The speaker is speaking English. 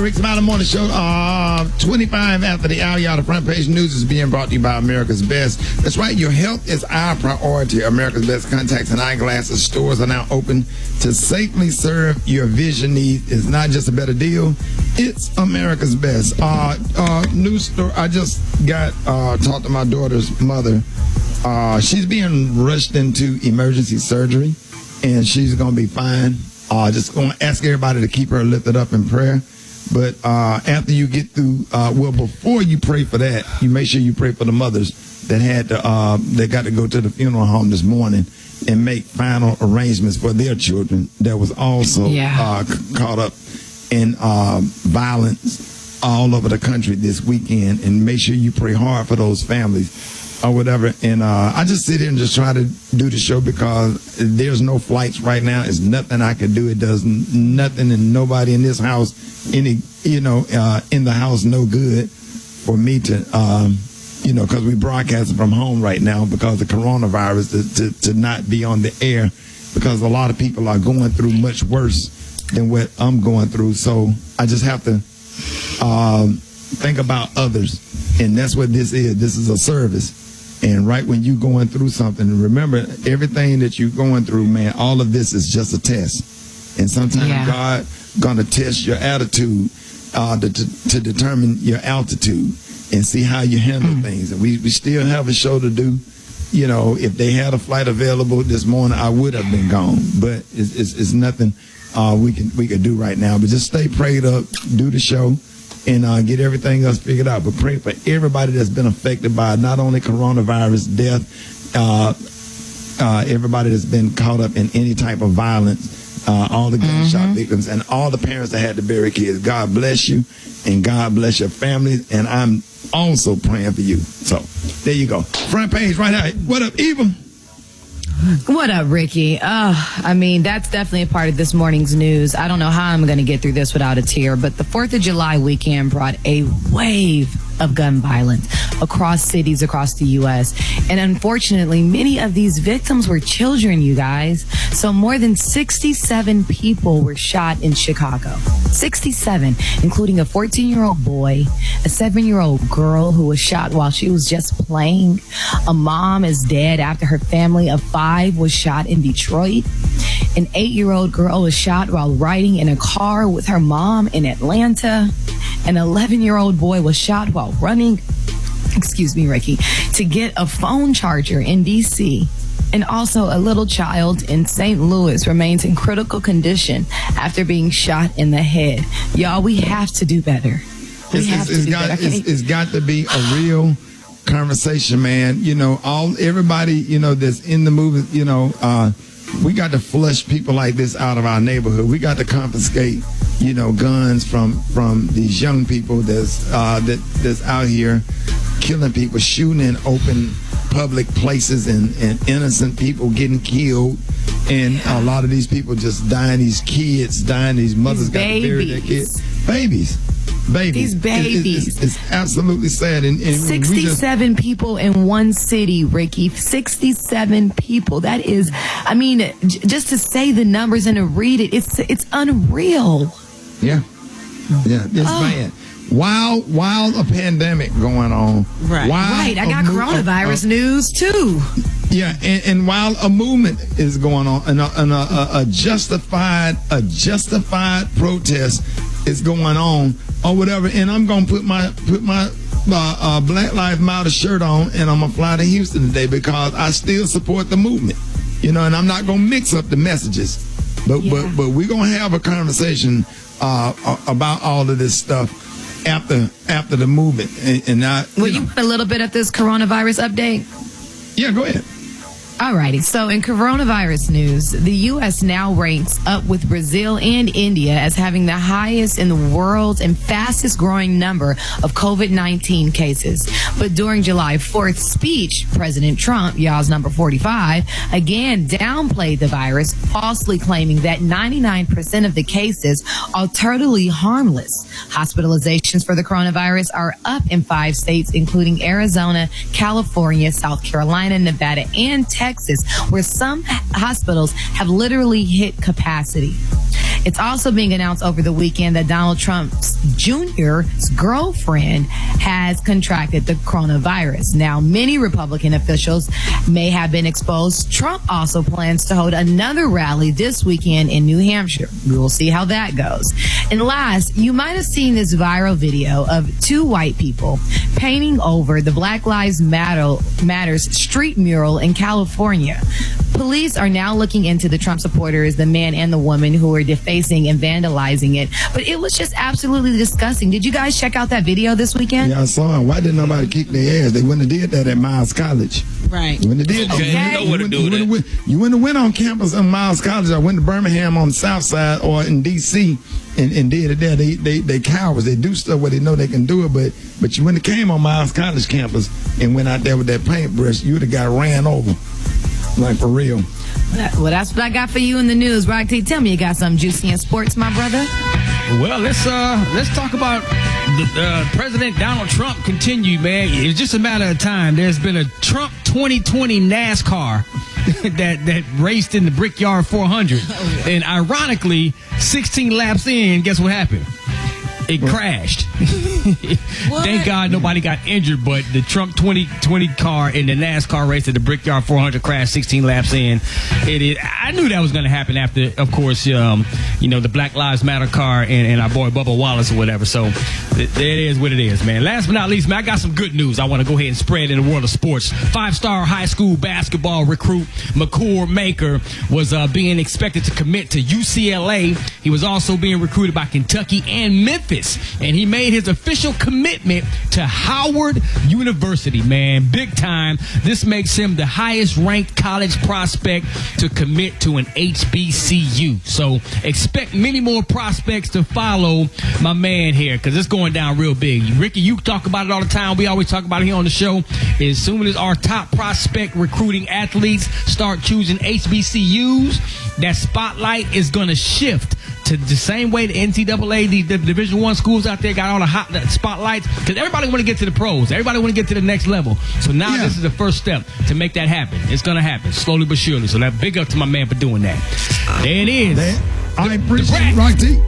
Rick Smiley Morning Show. 25 after the hour, y'all. The front page news is being brought to you by America's Best. That's right. Your health is our priority. America's Best contacts and eyeglasses stores are now open to safely serve your vision needs. It's not just a better deal. It's America's Best. News story. I just got talked to my daughter's mother. She's being rushed into emergency surgery, and she's going to be fine. Just going to ask everybody to keep her lifted up in prayer. But after you get through, before you pray for that, you make sure you pray for the mothers that had to, that got to go to the funeral home this morning and make final arrangements for their children that was also caught up in violence all over the country this weekend. And make sure you pray hard for those families or whatever. And I just sit here and just try to do the show because there's no flights right now. It's nothing I can do. It does nothing, and nobody in this house, in the house, no good for me to, because we broadcast from home right now because of coronavirus to not be on the air because a lot of people are going through much worse than what I'm going through. So I just have to think about others, and that's what this is. This is a service. And right when you're going through something, remember everything that you're going through, man, all of this is just a test. And sometimes God going to test your attitude to determine your altitude and see how you handle things. And we still have a show to do. You know, if they had a flight available this morning, I would have been gone. But it's nothing we can do right now. But just stay prayed up, do the show, and get everything else figured out. But pray for everybody that's been affected by not only coronavirus, death, everybody that's been caught up in any type of violence, all the gunshot victims, and all the parents that had to bury kids. God bless you, and God bless your families, and I'm also praying for you. So, there you go. Front page right now. What up, Eva? What up, Ricky? That's definitely a part of this morning's news. I don't know how I'm going to get through this without a tear, but the 4th of July weekend brought a wave of gun violence across cities across the U.S. And unfortunately, many of these victims were children, you guys. So more than 67 people were shot in Chicago. 67, including a 14-year-old boy, a 7-year-old girl who was shot while she was just playing. A mom is dead after her family of 5 was shot in Detroit. An 8-year-old girl was shot while riding in a car with her mom in Atlanta. An 11-year-old boy was shot while running, Ricky, to get a phone charger in D.C. And also a little child in St. Louis remains in critical condition after being shot in the head. Y'all, we have to do better. It's got to be a real conversation, man. Everybody, that's in the movement, we got to flush people like this out of our neighborhood. We got to confiscate, guns from these young people that's out here killing people, shooting in open public places, and innocent people getting killed, and a lot of these people just dying. These kids dying. These mothers got to bury their kids. Babies. These babies. It's absolutely sad. And 67 people in one city, Ricky. 67 people. That is, just to say the numbers and to read it, it's unreal. Yeah. It's bad. While a pandemic going on. Right. I got coronavirus news too. Yeah, and while a movement is going on, and a justified protest is going on, or whatever, and I'm gonna put my Black Lives Matter shirt on, and I'm gonna fly to Houston today because I still support the movement, and I'm not gonna mix up the messages, but we're gonna have a conversation about all of this stuff after the movement, and will you put a little bit of this coronavirus update? Yeah, go ahead. Alrighty, so in coronavirus news, the U.S. now ranks up with Brazil and India as having the highest in the world and fastest growing number of COVID-19 cases. But during July 4th speech, President Trump, y'all's number 45, again downplayed the virus, falsely claiming that 99% of the cases are totally harmless. Hospitalizations for the coronavirus are up in 5 states, including Arizona, California, South Carolina, Nevada, and Texas, where some hospitals have literally hit capacity. It's also being announced over the weekend that Donald Trump's Jr.'s girlfriend has contracted the coronavirus. Now, many Republican officials may have been exposed. Trump also plans to hold another rally this weekend in New Hampshire. We will see how that goes. And last, you might have seen this viral video of two white people painting over the Black Lives Matters street mural in California. Police are now looking into the Trump supporters, the man and the woman who were defacing and vandalizing it. But it was just absolutely disgusting. Did you guys check out that video this weekend? Yeah, I saw it. Why didn't nobody kick their ass? They wouldn't have did that at Miles College. Right. When they did, Okay, you know what to do with it. You wouldn't have went on campus in Miles College. I went to Birmingham on the South Side or in D.C. and did it there. They cowards. They do stuff where they know they can do it, but you wouldn't have came on Miles College campus and went out there with that paintbrush, you would have got ran over. Like, for real. Well, that's what I got for you in the news. Rocky, tell me you got something juicy in sports, my brother. Well, let's talk about the President Donald Trump continued, man. It's just a matter of time. There's been a Trump 2020 NASCAR that raced in the Brickyard 400. And ironically, 16 laps in, guess what happened? It crashed. Thank God nobody got injured, but the Trump 2020 car in the NASCAR race at the Brickyard 400 crashed 16 laps in. I knew that was going to happen after, of course, the Black Lives Matter car and our boy Bubba Wallace or whatever. So it is what it is, man. Last but not least, man, I got some good news I want to go ahead and spread in the world of sports. 5-star high school basketball recruit McCord Maker was being expected to commit to UCLA. He was also being recruited by Kentucky and Memphis. And he made his official commitment to Howard University, man. Big time. This makes him the highest ranked college prospect to commit to an HBCU. So expect many more prospects to follow my man here, because it's going down real big. Ricky, you talk about it all the time. We always talk about it here on the show. As soon as our top prospect recruiting athletes start choosing HBCUs, that spotlight is going to shift to the same way the NCAA, the Division I schools out there got all the hot spotlights, because everybody want to get to the pros. Everybody want to get to the next level. So now this is the first step to make that happen. It's going to happen slowly but surely. So that big up to my man for doing that. There it is. I appreciate it, Rock T.